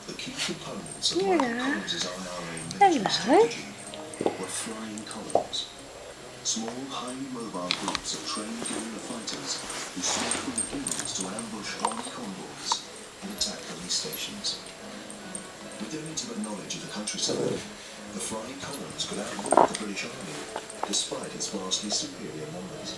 The key components of Michael Collins's IRA military strategy were flying columns. Small, highly mobile groups of trained guerrilla fighters who swept from the hills to ambush army convoys and attack police stations. With their intimate knowledge of the countryside, the flying columns could outwit the British Army, despite its vastly superior numbers.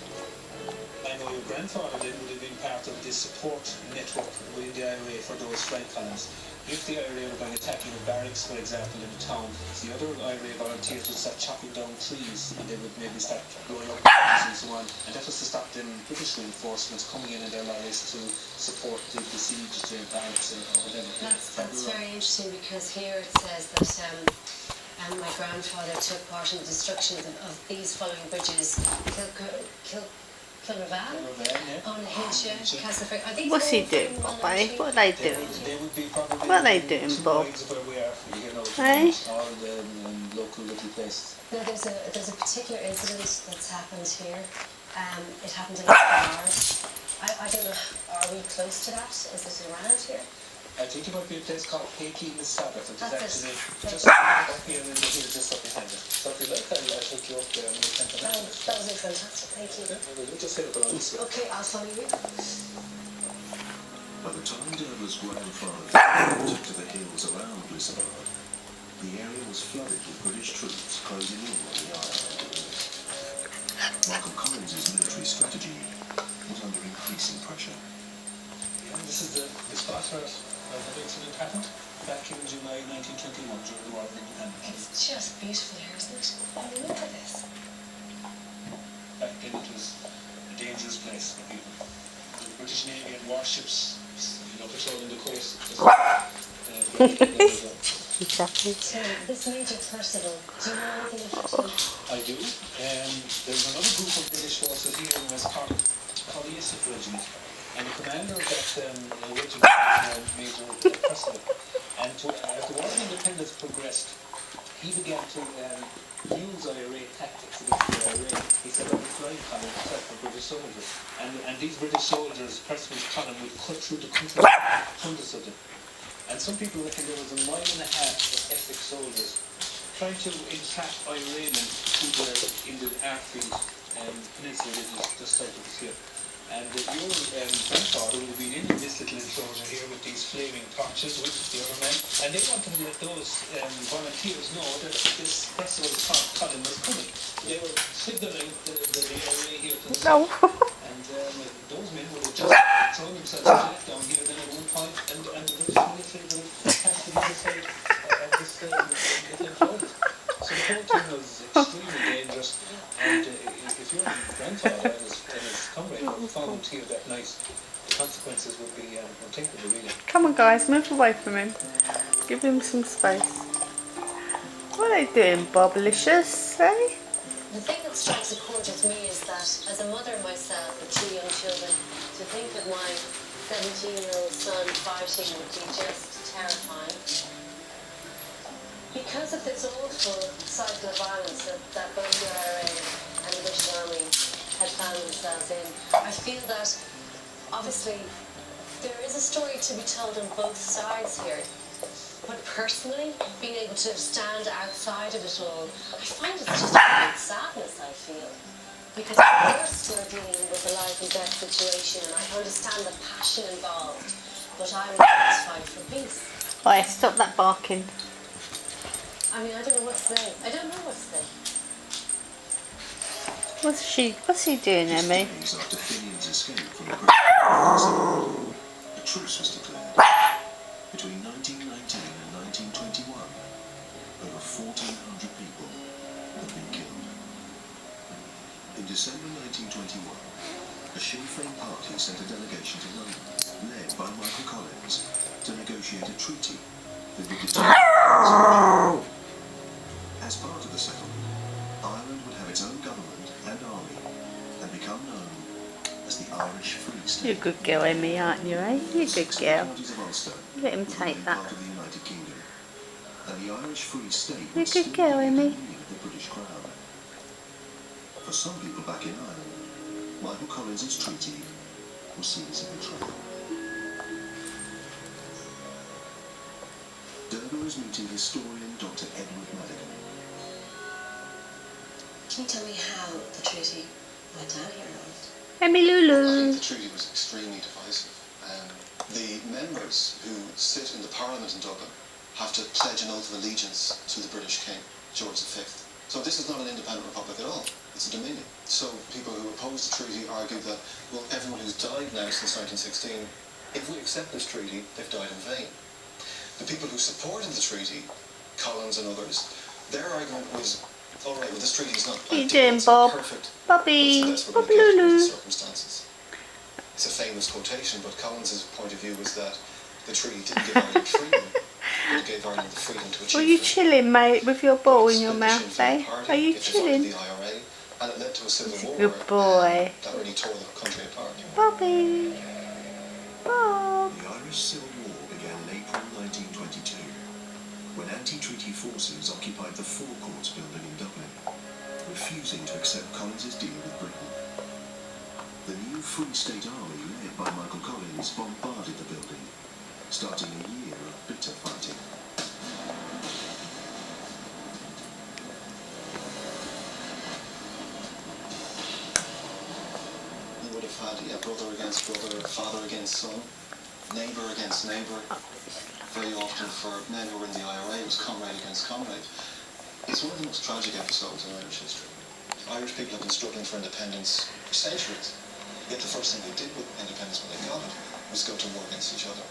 I know your grandfather would have been part of this support network within the IRA for those flight columns. If the IRA were going attacking a barracks, for example, in a town, the other IRA volunteers would start chopping down trees and they would maybe start blowing up trees and so on. And that was to stop them British reinforcements coming in their lorries to support the siege to barracks or whatever. That's very interesting, because here it says that my grandfather took part in the destruction of these following bridges: Kilravan, Castleford. What's he doing, Bobby? What are they doing? What are they doing, Bob? Hey? All the local little places. No, there's a particular incident that's happened here. It happened in Mars. I don't know, are we close to that? Is it around here? I think it might be a place called Peiki in the Sabbath, which is actually just up here and here, just up behind it. So if you like, I'll take you up there and we'll think about it. That would be fantastic, thank you. Yeah, we'll just head up along this way. Okay, I'll follow you. By the time Derva's grandfather took to the hills around Lisbon, the area was flooded with British troops closing in on the island. Michael Collins's military strategy was under increasing pressure. Yeah, this is the spot where the incident happened back in July 1921 during the War of Independence. It's just beautiful here, isn't it? I mean, look at this. Back then it was a dangerous place for people. The British Navy had warships, patrolling the coast. Exactly. So, this Major Percival, do you know anything about him? I do. There's another group of British forces here in West Cork, called the Issac Regiment. And the commander of that regiment, Major Percival. And as the War of Independence progressed, he began to use IRA tactics against the IRA. He set up a flying column to attack the British soldiers. And these British soldiers, Percival's column, would cut through the country, hundreds of them. And some people reckon there was 1.5 miles of Essex soldiers trying to entrap Ireland in the Arfield peninsula just south of us here. And your grandfather would have been in this little enclosure here with these flaming torches with the other men, and they wanted to let those volunteers know that this Percival's column was coming. They were signaling the area here to the south. And those men would have just thrown themselves down here then at one point, and the British military would have passed to the other side of this little enclosure. So the whole thing was extremely dangerous, and if your grandfather and his comrade were found here that night, the consequences would be unthinkable, really. Come on, guys, move away from him. Give him some space. What are they doing, Boblicious? Eh? The thing that strikes a chord with me is that, as a mother myself with 2 young children, to think that my 17-year-old son fighting would be just terrifying. Because of this awful cycle of violence that both the IRA and the British Army had found themselves in, I feel that, obviously, there is a story to be told on both sides here. But personally, being able to stand outside of it all, I find it's just a great sadness, I feel. Because of course we're dealing with a life and death situation, and I understand the passion involved, but I would always fight for peace. Right, stop that barking. I mean, I don't know what to say. I don't know what to say. What's he doing, Emmy? Days after Finian's escape from the British, a truce was declared. Between 1919 and 1921, over 1,400 people had been killed. In December 1921, a Sinn Féin party sent a delegation to London, led by Michael Collins, to negotiate a treaty that would determine. As part of the settlement, Ireland would have its own government and army and become known as the Irish Free State. You're a good girl, Emmy, aren't you, eh? You're a good girl. Let him take that. Part of the United Kingdom, and the Irish Free State You're a good girl, Emmy. the British Crown. For some people back in Ireland, Michael Collins's treaty was seen as a betrayal. Deborah is meeting historian Dr. Edward Madigan. Can you tell me how the treaty went down here, Roland? Emmy I think Lulu. the treaty was extremely divisive. The members who sit in the Parliament in Dublin have to pledge an oath of allegiance to the British King, George V. So this is not an independent republic at all. It's a dominion. So people who oppose the treaty argue that, well, everyone who's died now since 1916, if we accept this treaty, they've died in vain. The people who supported the treaty, Collins and others, their argument was, all right, well, this treaty is not What are you ideal, doing, it's not Bob? perfect, Bobby. but it's the best we're Bob going to get under the Lulu. circumstances. It's a famous quotation, but Collins' point of view was that the treaty didn't give Ireland freedom, but it gave Ireland the freedom to achieve Are you freedom. chilling, mate, with your ball in your Split the mouth, Sinn Féin eh? party, Are you it divided chilling? the IRA, and it led to a civil He's a war good boy. that really tore the country apart. Bobby. Bob. The Irish Civil War began in April 1922, when anti-treaty forces occupied the Four Courts building in Dublin, refusing to accept Collins's deal with Britain. The new Free State Army, led by Michael Collins, bombarded the building, starting a year of bitter fighting. You would have had brother against brother, father against son, neighbour against neighbour. Very often for men who were in the IRA, it was comrade against comrade. It's one of the most tragic episodes in Irish history. Irish people have been struggling for independence for centuries. Yet the first thing they did with independence when they got it was go to war against each other.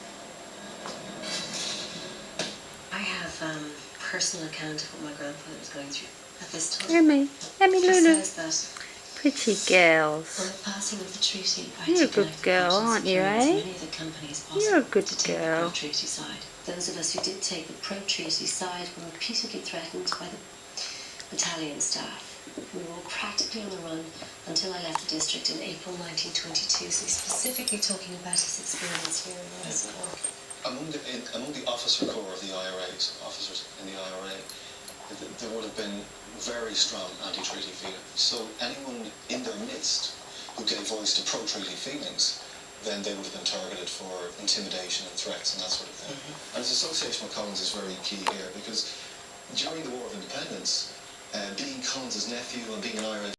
I have a personal account of what my grandfather was going through at this time. Emmy. Emmy He Lulu. says that Pretty on girls. the passing of the treaty, I You're a took good an active girl, conscience aren't you, to join as eh? many of the companies You're possible a good to take the girl. pro-treaty side. Those of us who did take the pro-treaty side were repeatedly threatened by the battalion staff. We were all practically on the run until I left the district in April 1922. So he's specifically talking about his experience here in West Cork. Among the officer corps of the IRAs, officers in the IRA, there would have been very strong anti-treaty feeling. So anyone in their midst who gave voice to pro-treaty feelings, then they would have been targeted for intimidation and threats and that sort of thing. And his association with Collins is very key here, because during the War of Independence, being Collins' nephew and being an IRA